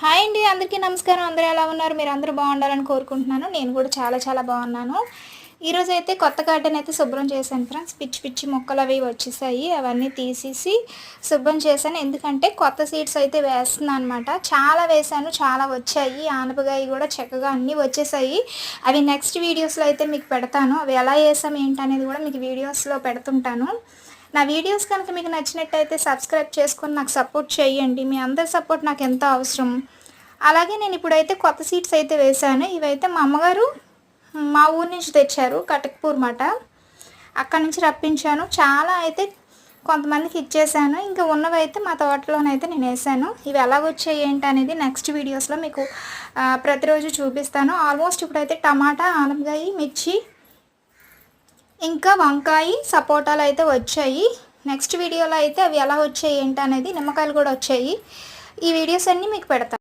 Hi అండి, అందరికీ నమస్కారం. అందరూ ఎలా ఉన్నారు? మీరు అందరూ బాగుండాలని కోరుకుంటున్నాను. నేను కూడా చాలా బాగున్నాను. ఈరోజైతే కొత్త గార్డెన్ అయితే శుభ్రం చేశాను ఫ్రెండ్స్. పిచ్చి పిచ్చి మొక్కలు అవి వచ్చేసాయి. అవన్నీ తీసేసి శుభ్రం చేశాను. ఎందుకంటే కొత్త సీడ్స్ అయితే వేస్తున్నాను అనమాట. చాలా వేశాను, చాలా వచ్చాయి. ఆనపకాయ కూడా చక్కగా అన్నీ వచ్చేసాయి. అవి నెక్స్ట్ వీడియోస్లో అయితే మీకు పెడతాను. అవి ఎలా వేసాం ఏంటనేది కూడా మీకు వీడియోస్లో పెడుతుంటాను. నా వీడియోస్ కనుక మీకు నచ్చినట్టయితే సబ్స్క్రైబ్ చేసుకొని నాకు సపోర్ట్ చేయండి. మీ అందరి సపోర్ట్ నాకు ఎంతో అవసరం. అలాగే నేను ఇప్పుడైతే కొత్త సీడ్స్ అయితే వేశాను. ఇవైతే మా అమ్మగారు మా ఊరి నుంచి తెచ్చారు, కటక్పూర్ మాట. అక్కడి నుంచి రప్పించాను. చాలా అయితే కొంతమందికి ఇచ్చేసాను. ఇంకా ఉన్నవైతే మా తోటలోనైతే నేను వేసాను. ఇవి ఎలాగొచ్చాయి ఏంటి అనేది నెక్స్ట్ వీడియోస్లో మీకు ప్రతిరోజు చూపిస్తాను. ఆల్మోస్ట్ ఇప్పుడైతే టమాటా, ఆనపకాయ, మిర్చి, ఇంకా వంకాయ, సపోటాలు అయితే వచ్చాయి. నెక్స్ట్ వీడియోలో అయితే అవి ఎలా వచ్చాయి ఏంటి అనేది, నిమ్మకాయలు కూడా వచ్చాయి. ఈ వీడియోస్ అన్నీ మీకు పెడతాను.